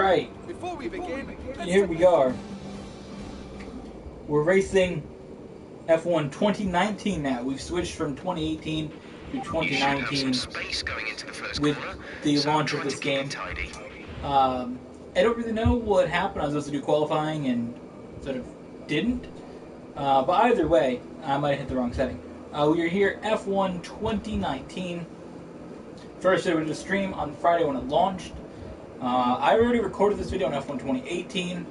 Alright, Before we begin, here we are. We're racing F1 2019 now. We've switched from 2018 to 2019 with the launch of this game. I don't really know what happened. I was supposed to do qualifying and sort of didn't. But either way, I might have hit the wrong setting. We are here, F1 2019. First, it was a stream on Friday when it launched. I already recorded this video on F1 2018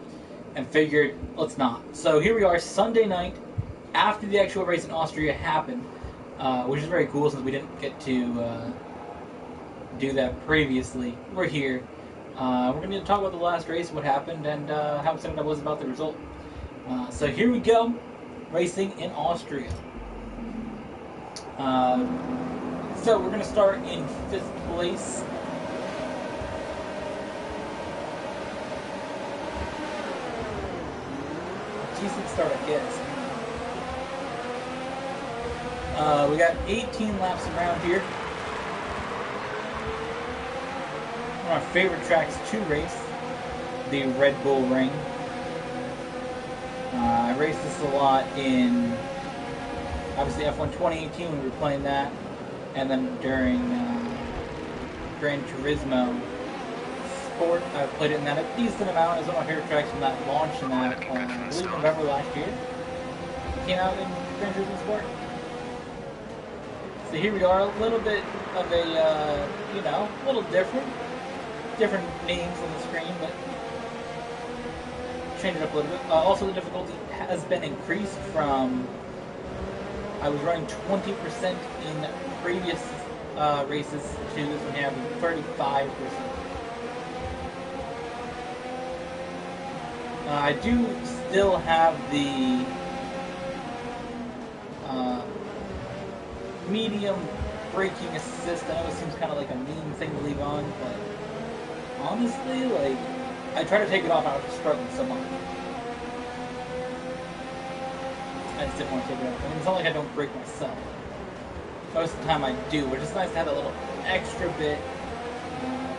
and figured, let's not. So here we are, Sunday night, after the actual race in Austria happened, which is very cool since we didn't get to do that previously. We're here. We're going to talk about the last race, what happened, and how excited I was about the result. So here we go, racing in Austria. So we're going to start in 5th place. Decent start, I guess. We got 18 laps around here. One of our favorite tracks to race, the Red Bull Ring. I raced this a lot in, obviously, F1 2018 when we were playing that, and then during Gran Turismo Sport, I played it in that a decent amount. It was one of my favorite tracks from that launch in that, I believe November last year. It came out in Gran Turismo Sport. So here we are, a little bit of a, you know, a little different. Different names on the screen, but change it up a little bit. Also, the difficulty has been increased from, I was running 20% in previous races to this one having 35%. I do still have the medium braking assist. I know it seems kind of like a mean thing to leave on, but honestly, like, I try to take it off. I was struggling so much. I just didn't want to take it off. I mean, it's not like I don't brake myself. Most of the time I do, but it's nice to have a little extra bit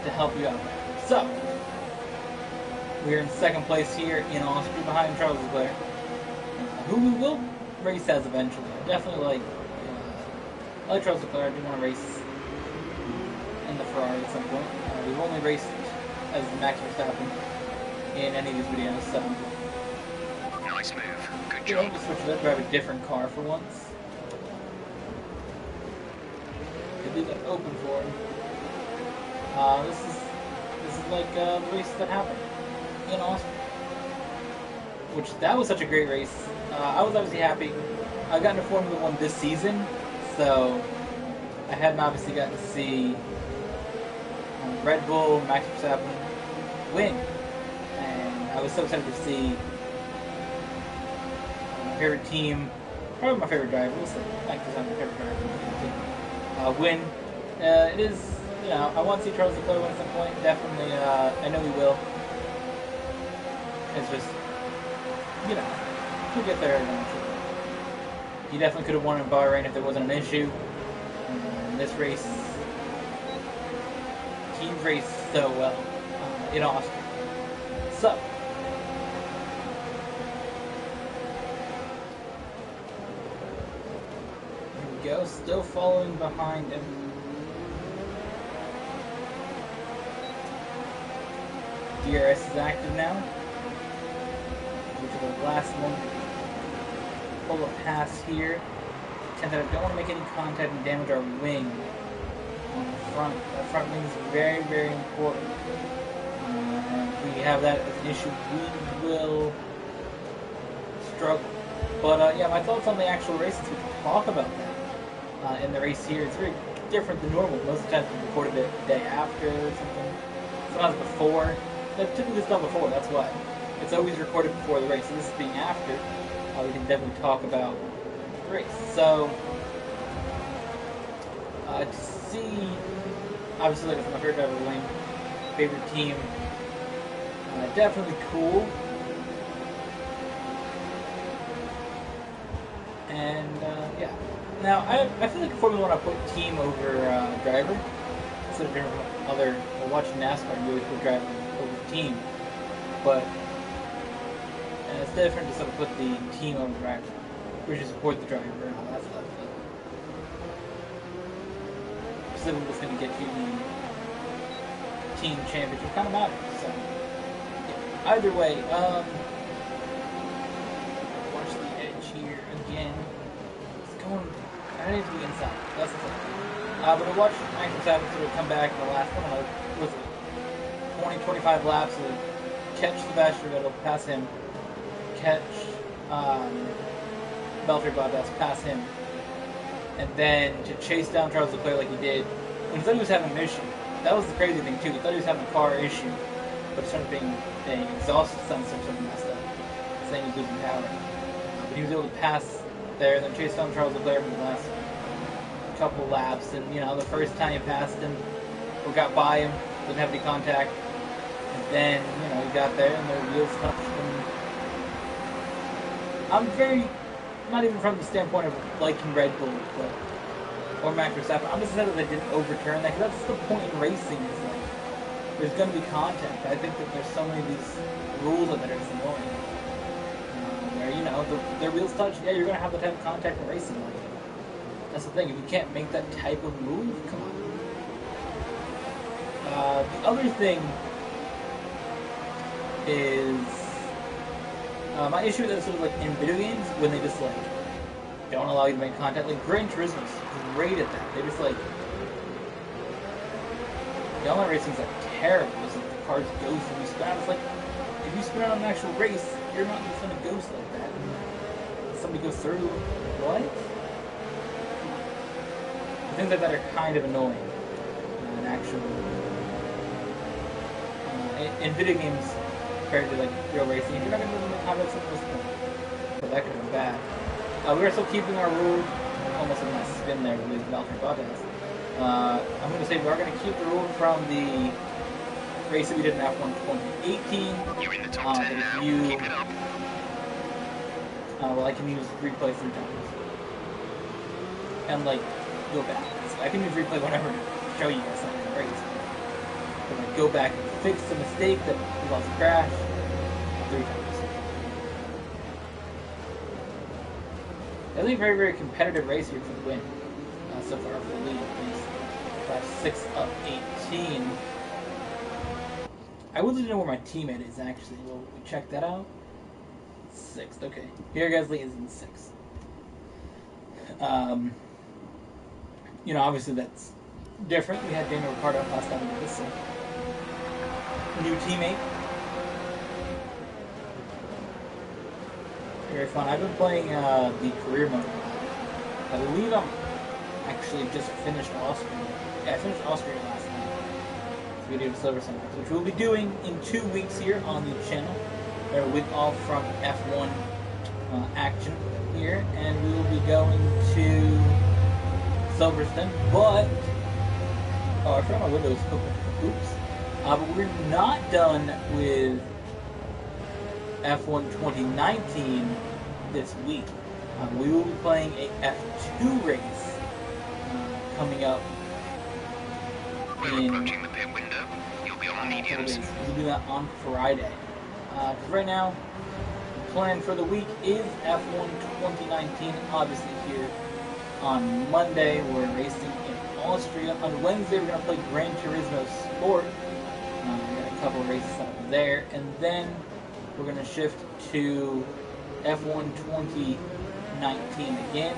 to help you out. So, we're in 2nd place here in Austria behind Charles Leclerc, who we will race as eventually. I definitely like Charles Leclerc. I do want to race in the Ferrari at some point. We've only raced as Max Verstappen in any of these videos, so nice move. Good yeah, job. we'll switch it up, grab a different car for once. Could leave that open for him. This is like the race that happened in Austria, which that was such a great race. I was obviously happy. I got into Formula 1 this season, so I hadn't obviously gotten to see Red Bull, Max Verstappen win, and I was so excited to see my favorite team, probably my favorite driver, we'll say, Max Verstappen, my favorite driver, win. It is, you know, I want to see Charles Leclerc win at some point, definitely, I know he will. It's just, you know, he'll get there eventually. He definitely could have won in Bahrain if there wasn't an issue. In this race, he raced so well in Austria. So, here we go, still following behind him. DRS is active now, which is the last one. Pull a pass here. Pretend that I don't want to make any contact and damage our wing on the front. That front wing is very, very important. If we have that as an issue, we will struggle. But yeah, my thoughts on the actual race, since we can talk about that in the race here. It's very different than normal. Most of the time we recorded it the day after or something. Sometimes before. Typically it's done before, that's why. It's always recorded before the race. So this being after, we can definitely talk about the race. So, to see, obviously, like, it's my favorite driver win, favorite team, definitely cool. And, yeah. Now, I feel like Formula 1 I put team over driver. Instead of other, watching NASCAR, you always put driver over team, but it's different to sort of put the team over the driver, or to support the driver and all that stuff. Specifically, what's going to get you the team championship kind of matters. So, yeah. Either way, watch the edge here again. It's going. I need to be inside. That's the thing. But I watched Max Verstappen sort of come back in the last, I don't know, was it 20, 25 laps to catch Sebastian Vettel, pass him, catch Valtteri Bottas, pass him, and then to chase down Charles Leclerc like he did when he thought he was having an issue. That was the crazy thing too. He thought he was having a car issue, but it started being an exhaust sensor something messed up, saying he was losing power. But he was able to pass there, and then chase down Charles Leclerc in the last couple laps, and the first time he passed him or got by him, didn't have any contact, and then he got there and their wheels touched, and I'm very, not even from the standpoint of liking Red Bull or Max Verstappen, I'm just sad that they didn't overturn that, because that's the point in racing, is like there's going to be contact. I think that there's so many of these rules that are just annoying, where their wheels touch, yeah, you're going to have the type of contact in racing, like that's the thing. If you can't make that type of move, come on. The other thing is my issue with this is like in video games when they just like don't allow you to make contact. Like Gran Turismo is great at that. They just like the online racing's like terrible. It's like the cars ghost and you spin out. It's like if you spin out on an actual race, you're not just gonna ghost like that. And somebody goes through. What? Things like that are kind of annoying in actual in video games compared to like real racing. If you're not going to move in the comments at this point, but that could have been bad. We're still keeping our rule, almost a nice spin there with Valtteri Bottas. I'm going to say we are going to keep the rule from the race that we did in F1 2018. You're in the top 10 now. Keep it up. Well, I can use replay 3 times. And like go back. So I can use replay whenever to show you guys something great. But like go back and fix the mistake that caused the crash 3 times. I think very, very competitive race here for the win. So far for the lead at least. 6 up 18. I would like to know where my teammate is actually. Will we check that out? 6th, okay. Pierre Gasly is in 6th. Obviously that's different. We had Daniel Ricciardo last time we did this, so new teammate. Very fun. I've been playing the career mode. I believe I'm actually just finished Austrian. Yeah, I finished Austrian last night. So we did Silver Summit, which we'll be doing in 2 weeks here on the channel. We're a week off from F1 action here, and we will be going to Silverstone, but I forgot my windows open. Oops. But we're not done with F1 2019 this week. We will be playing a F2 race coming up. We're approaching the pit window. You'll be on mediums. We'll do that on Friday. Because right now, the plan for the week is F1 2019. Obviously here on Monday, we're racing in Austria. On Wednesday, we're going to play Gran Turismo Sport. We got a couple of races out there. And then we're going to shift to F1 2019 again.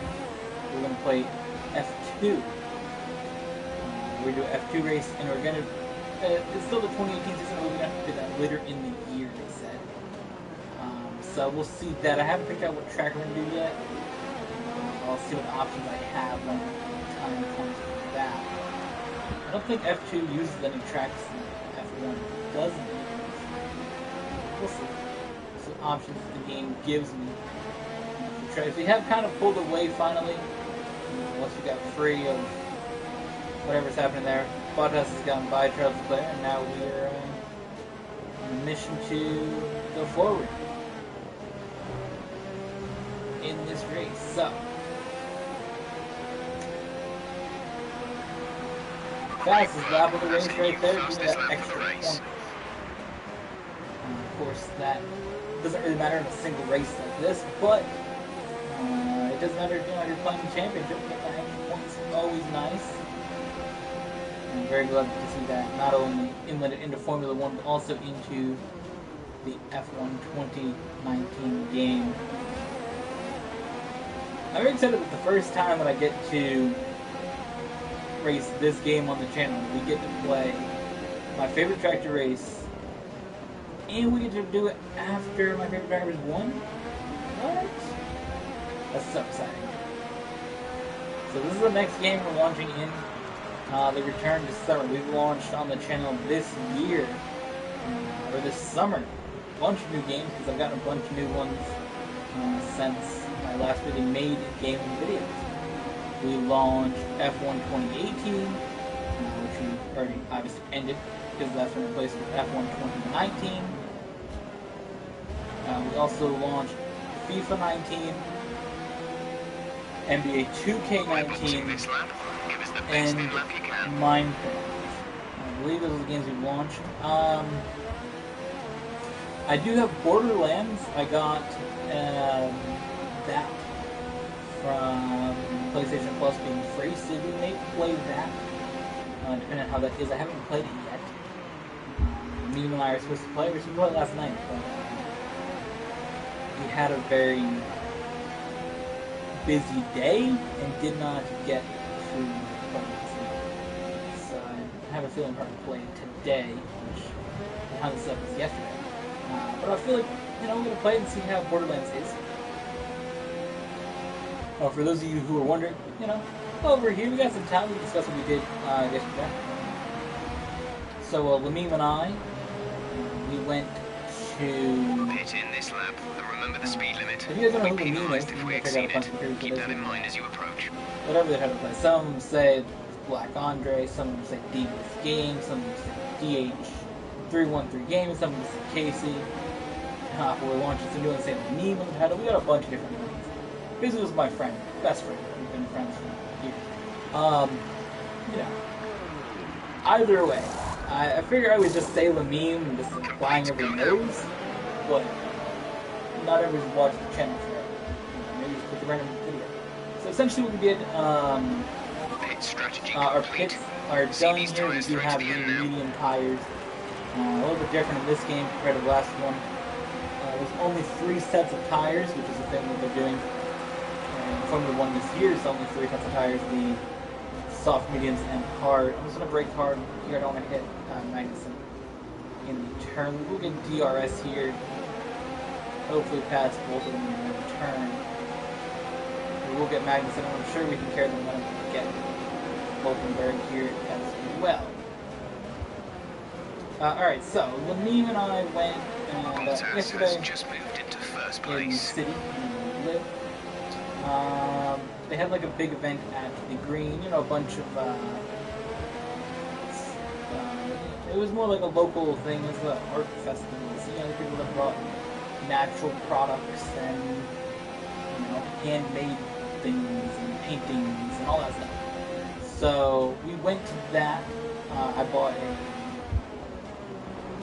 We're going to play F2. We're going to do an F2 race, and we're going to... it's still the 2018 season, but we're going to have to do that later in the year, they said. So we'll see that. I haven't picked out what track we're going to do yet. I'll see what options I have when time comes for that. I don't think F2 uses any tracks that F1 doesn't use. We'll see. Some options the game gives me. If we have kind of pulled away finally, once we got free of whatever's happening there, Bottas has gotten by Charles Leclerc, and now we're on a mission to go forward in this race. So, fastest lap of the race right there, give me that extra point. course, that doesn't really matter in a single race like this, but it doesn't matter, you're playing the championship. Getting that extra points is always nice. I'm very glad to see that not only inletted into Formula One, but also into the F1 2019 game. I'm very excited that the first time that I get to race this game on the channel, we get to play my favorite track to race, and we get to do it after my favorite drivers won? What? That's so exciting. So this is the next game we're launching in. The Return to Summer. We've launched on the channel this year, or this summer, a bunch of new games, because I've gotten a bunch of new ones since I last really made gaming videos. We launched F1 2018, which we already obviously ended, because that's been replaced with F1 2019. We also launched FIFA 19, NBA 2K19, and Minecraft. I believe those are the games we've launched. I do have Borderlands. I got that from PlayStation Plus being free, so we may play that, depending on how that is. I haven't played it yet. Me and I are supposed to play. We were supposed to play it last night, but we had a very busy day and did not get to play it. So I have a feeling I'm going to play it today, which behind the stuff was yesterday. But I feel like, we're going to play it and see how Borderlands is. For those of you who are wondering, over here we got some time to discuss what we did yesterday. So Lamim and I, we went to pit in this lap and remember the speed limit. If you guys don't know who Lamim is, if we exceed it. Keep that in mind as you approach. Whatever they had to play. Some of them say Black Andre, some of them say Devious Game, some of them say DH313 Gaming, some of them say Casey. We're launching some new ones saying Lamim on the title. We got a bunch of different ones. Basically, was my friend, best friend. We've been friends for years. Either way, I figure I would just say Lamim and just flying over the nose, but not everyone's watched the channel for it. Maybe just pick a random video. So essentially, what we did, pit strategy our pits are done here. We do have medium tires. A little bit different in this game compared to the last one. There's only 3 sets of tires, which is the thing that they're doing. Formula 1 this year is only 3 sets of tires, the soft, mediums, and hard. I'm just going to brake hard here. I don't want to hit Magnussen in the turn. We'll get DRS here. Hopefully pass both of them in the turn. We will get Magnussen. I'm sure we can carry them when we get Wolfenberg here as well. Alright, so Lamim and I went yesterday just moved into first in the place. city where we live. They had like a big event at the Green, a bunch of, it was more like a local thing. It was the art festivals, the people that brought natural products and, handmade things and paintings and all that stuff. So we went to that. I bought a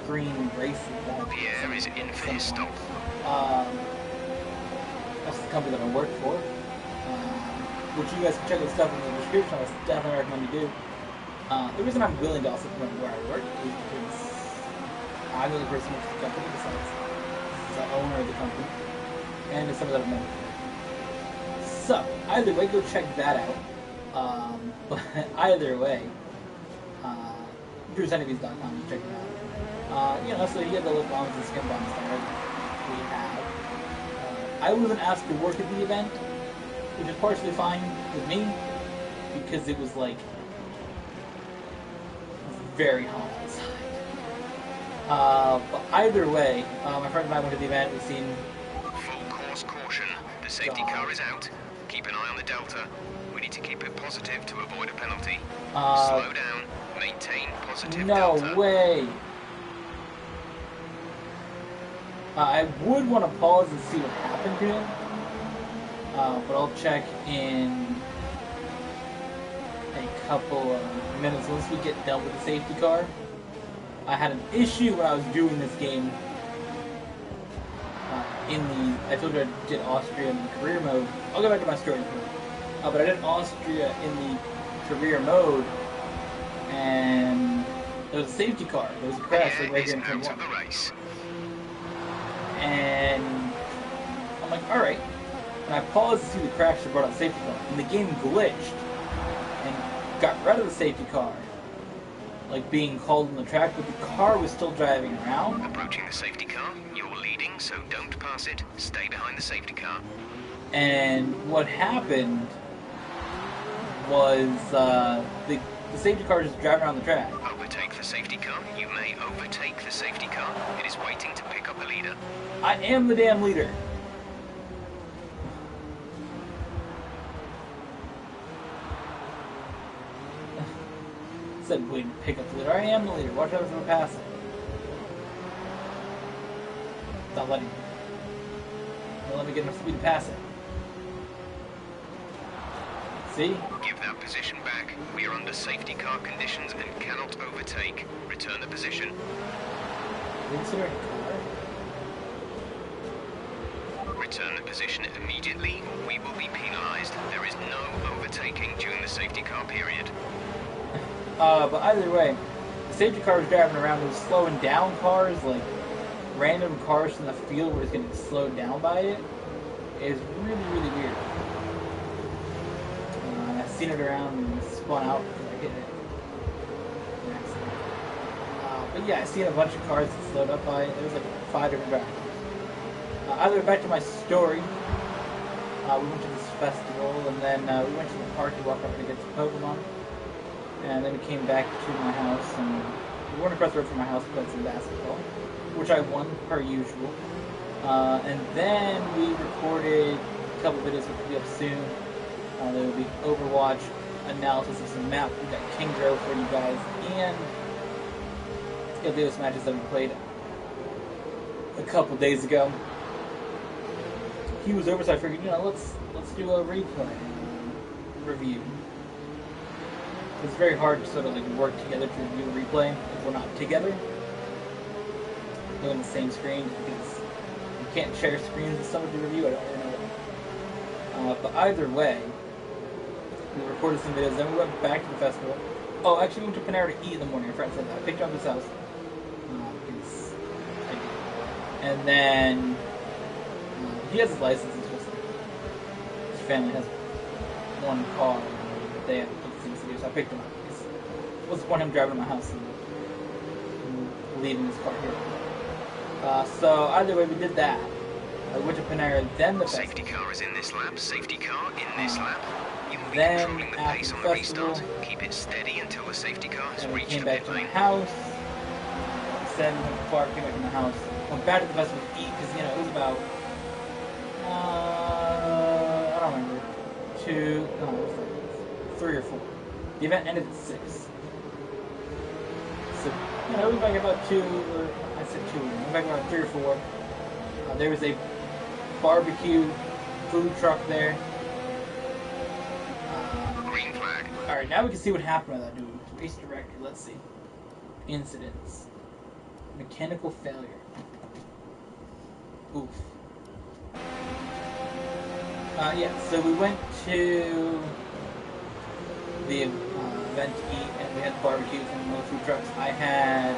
green bracelet. Pierre is in for his stop. That's the company that I work for. Which you guys can check the stuff in the description. I definitely recommend you do. The reason I'm willing to also promote where I work is because I'm the only person who's the company besides the owner of the company and the some of that money. So either way, go check that out. But either way, Honeybees.com, check it out. So you get the lip bombs and skin bombs there. We have. I wasn't asked to work at the event, which is partially fine with me, because it was like very hot outside. But either way, my friend and I went to the event. We've seen Full course caution. The safety car is out. Keep an eye on the delta. We need to keep it positive to avoid a penalty. Slow down. Maintain positive delta. No way. I would want to pause and see what happened to him, but I'll check in a couple of minutes once we get done with the safety car. I had an issue when I was doing this game I told you I did Austria in the career mode. I'll go back to my story. But I did Austria in the career mode, and there was a safety car. There was a crash like right here in turn 1. And I'm like, alright. And I paused to see the crash that brought out the safety car. And the game glitched and got rid of the safety car, like being called on the track, but the car was still driving around. Approaching the safety car. You're leading, so don't pass it. Stay behind the safety car. And what happened was the safety car just driving around the track. Overtake the safety car. You may overtake the safety car. It is waiting to pick up the leader. I am the damn leader. Said waiting to pick up the leader. I am the leader. Watch out for the passing. Not letting me. Don't let me get enough speed to pass it. See? Give that position back. We are under safety car conditions and cannot overtake. Return the position. Consider it a car. Return the position immediately or we will be penalized. There is no overtaking during the safety car period. But either way, the safety car was driving around. It was slowing down cars, like random cars from the field were just getting slowed down by it. It was really, really weird. I've seen it around and spun out because I hit it. But yeah, I seen a bunch of cars that slowed up by it. There was like 5 different drivers. Either way, back to my story. We went to this festival, and then we went to the park to walk over to get some Pokemon. And then we came back to my house, and we went across the road from my house to play some basketball, which I won, per usual. And then we recorded a couple videos that will be up soon. There will be Overwatch analysis of some map. We got King Drill for you guys, and it's those matches that we played a couple days ago. He was over, so I figured, let's do a replay review. It's very hard to sort of like work together to review a replay if we're not together. We're on the same screen because you can't share screens with someone to review. I don't really know why. But either way, we recorded some videos. Then we went back to the festival. Oh, actually, we went to Panera to eat in the morning. A friend said that. I picked him up at his house. Because I did. And then he has his license. It's just his family has one car. And they have things to do, so I picked him up. What's the point of him driving to my house and leaving his car here? So either way, we did that. I went to Panera, then the festival. Safety car is in this lap. Safety car in this lap. You will be then controlling the pace on the restart. Keep it steady until the safety car has reached the pit lane. Came back to my house. Then we went to the park, came back to my house. Went back to the festival to eat because it was about I don't remember 3 or 4. The event ended at 6. So we went back about 2, or I said 2. We went back about 3 or 4. There was a barbecue food truck there. Green flag. Alright, now we can see what happened with that dude. Race director, let's see. Incidents. Mechanical failure. Oof. Yeah, so we went to the event to eat, and we had barbecue from the food trucks. I had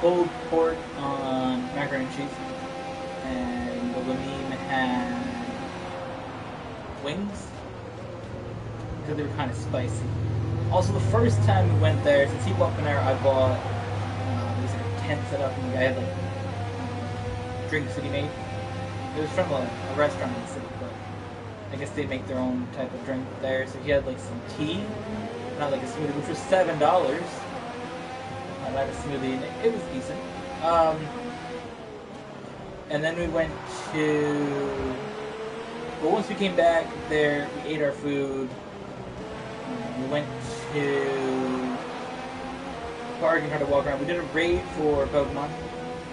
pulled pork on macaroni and cheese, and the Lamine had wings, because they were kind of spicy. Also, the first time we went there, since he bought Panera, I bought, there was like a tent set up, and the guy had like drinks that he made. It was from a restaurant in the city, but I guess they make their own type of drink there. So he had like some tea, not like a smoothie, which was $7. I had a smoothie, and it was decent. And then we went to. Well, once we came back there, we ate our food. We went to the park and tried to walk around. We did a raid for Pokemon,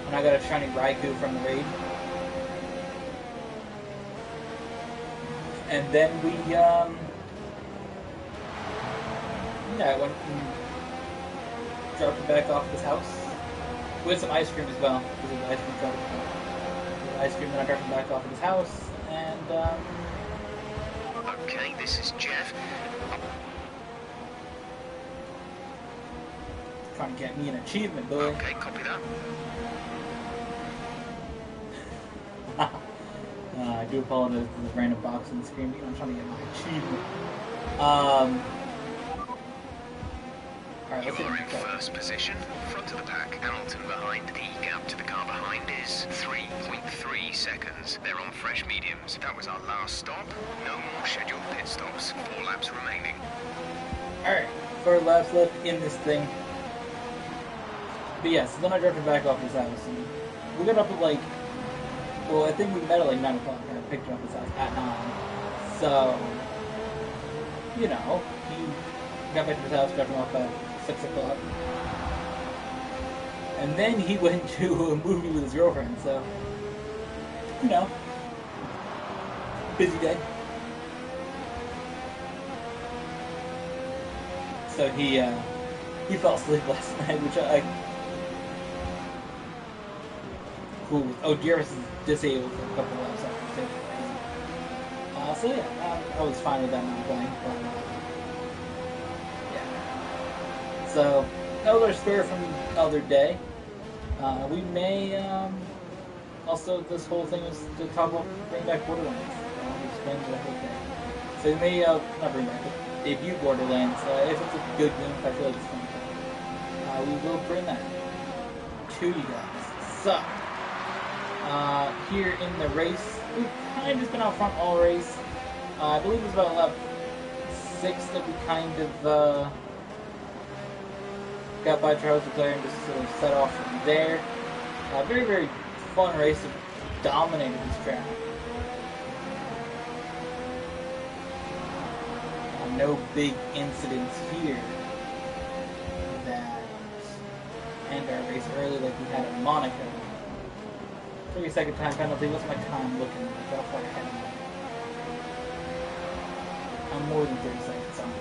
and I got a shiny Raikou from the raid. And then we, I went and dropped it back off at his house. We had some ice cream as well, because of the ice cream truck. ice cream, then I dropped him back off at his house, and Okay, this is Jeff. trying to get me an achievement, boy. Okay, copy that. I do apologize for the random box on the screen. I'm trying to get my achievement. Alright, You let's are in first position, front of the pack. Hamilton behind. The gap to the car behind is 3.3 seconds. They're on fresh mediums. That was our last stop. No more scheduled pit stops. 4 laps remaining. Alright, 4 laps left in this thing. But yeah, so then I dropped him back off his house, and we got up at like, well, I think we met at like 9 o'clock, and I picked him up at his house at 9. So, you know, he got back to his house, dropped him off at 6 o'clock. And then he went to a movie with his girlfriend, so, you know, busy day. So he fell asleep last night, which I cool. Oh, Jarvis is disabled for a couple of laps after so yeah, I was fine with that not playing. But, yeah. So that was our spare from the other day. We may also, this whole thing is to talk about bring back Borderlands. Explain the whole thing. So we may not bring back it. Debut Borderlands. If it's a good game, if I feel like it's fun, we will bring that to you guys. So, here in the race, we've kind of just been out front all race. I believe it was about lap 6 that we kind of got by Charles Leclerc and just sort of set off from there. Very, very fun race. Dominated this track. No big incidents here that end our race early like we had in Monaco. 30-second time penalty. What's my time looking like? How far ahead am I? I'm more than 30 seconds on.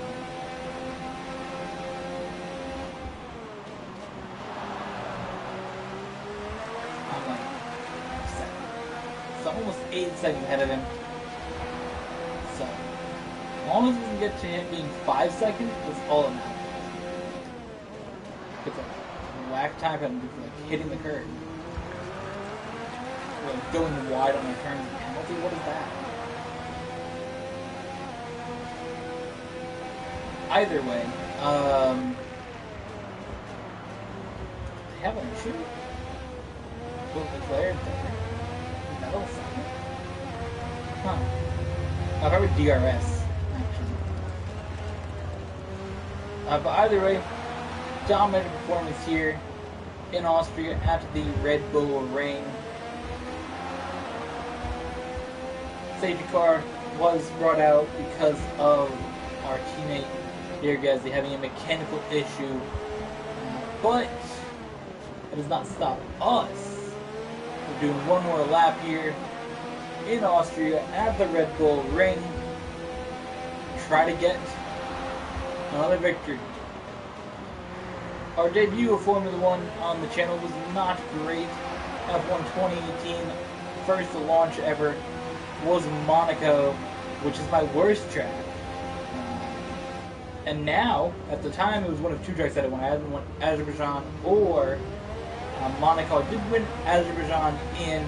I'm like 7. So I'm almost 8 seconds ahead of him. So, as long as we can get to him being 5 seconds, that's all that matters. It's a whack time penalty for like hitting the curb. Like going wide on my turns and penalty? What is that? Either way, they have an issue with Leclerc there. Metal second? Huh. If I were DRS, actually. But either way, dominant performance here in Austria at the Red Bull Ring. Safety car was brought out because of our teammate Gasly having a mechanical issue, but it does not stop us. We're doing one more lap here in Austria at the Red Bull Ring. Try to get another victory. Our debut of Formula 1 on the channel was not great. F1 2018, first launch ever, was Monaco, which is my worst track. And now, at the time, it was one of 2 tracks that I won. I either won Azerbaijan or Monaco. I did win Azerbaijan in,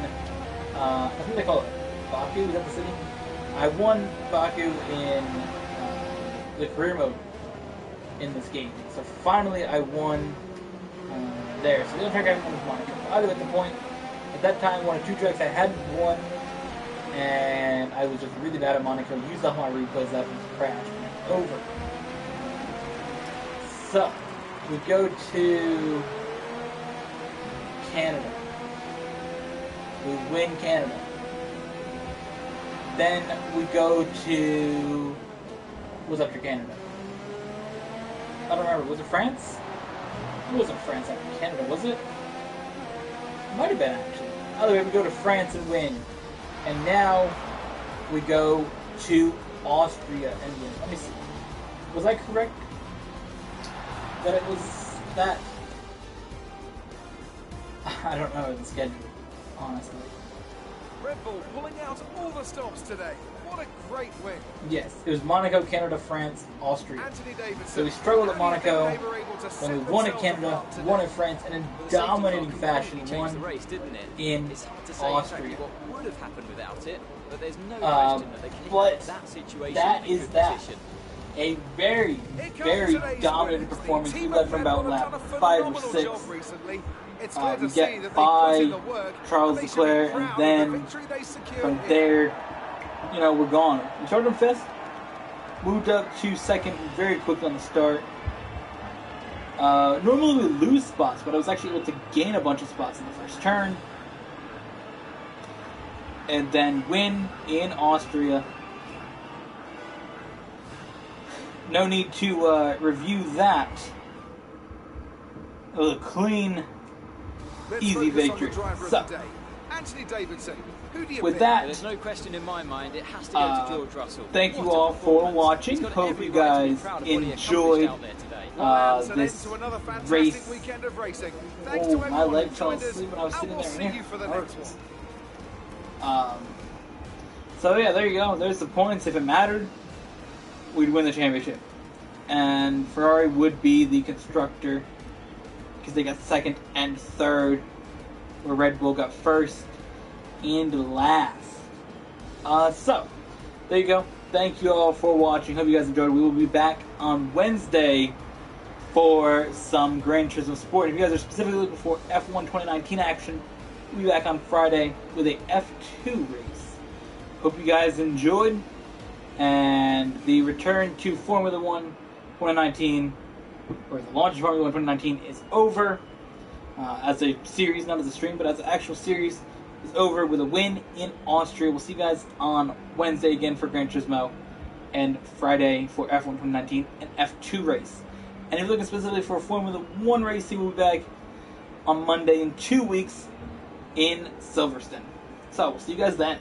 I think they call it Baku, is that the city? I won Baku in the career mode in this game. So finally I won there. So the other track I won was Monaco. Either at the point, at that time, one of 2 tracks I hadn't won, and I was just really bad at Monaco. Used all my replays, that was crashed. Over. So, we go to Canada. We win Canada. Then we go to... What was after Canada? I don't remember. Was it France? It wasn't France after Canada, was it? It might have been, actually. Either way, we go to France and win. And now we go to Austria and win. Let me see. Was I correct that it was that? I don't remember the schedule, honestly. Red Bull pulling out all the stops today. What a great win. Yes, it was Monaco, Canada, France, Austria. Anthony Davidson. So we struggled at Monaco, They were able to then we set won at themselves Canada, apart today. won at France, and in dominating fashion changed the won race, didn't it? in It's hard to say Austria. exactly what would have happened without it, but there's no question that they came but out of that situation that in a is good that. position. A very, Here comes very today's dominant winners. The performance. We team led at from Red about Bull have lap done a 5 or phenomenal 6. job recently. It's clear to We see get that they put by in the work, Charles and they should be Leclerc, proud and of the then victory they secured from here. there, you know, we're gone. We started in 5th, moved up to 2nd very quickly on the start. Normally we lose spots, but I was actually able to gain a bunch of spots in the first turn. And then win in Austria. No need to review that. It was a clean, Let's easy focus on the victory. driver of So, the day. Anthony Davidson. Who do you with pick? that, There's no question in my mind, it has to go to George Russell. thank you What a all for performance. watching. He's got Hope every you right to be guys proud of what he accomplished enjoyed out there today. Well, that's an end this to another fantastic race. weekend of racing. Thanks Oh, to my everyone leg who fell joined us, asleep when I was and sitting we'll there. see you for the next one. So yeah, there you go. There's the points. If it mattered, we'd win the championship. And Ferrari would be the constructor because they got 2nd and 3rd, where Red Bull got 1st and last. So, there you go. Thank you all for watching. Hope you guys enjoyed. We will be back on Wednesday for some Gran Turismo Sport. If you guys are specifically looking for F1 2019 action, we'll be back on Friday with a F2 race. Hope you guys enjoyed. And the return to Formula 1 2019, or the launch of Formula 1 2019 is over. As a series, not as a stream, but as an actual series, is over with a win in Austria. We'll see you guys on Wednesday again for Gran Turismo, and Friday for F1 2019 and F2 race. And if you're looking specifically for Formula 1 racing, we'll be back on Monday in 2 weeks in Silverstone. So, we'll see you guys then.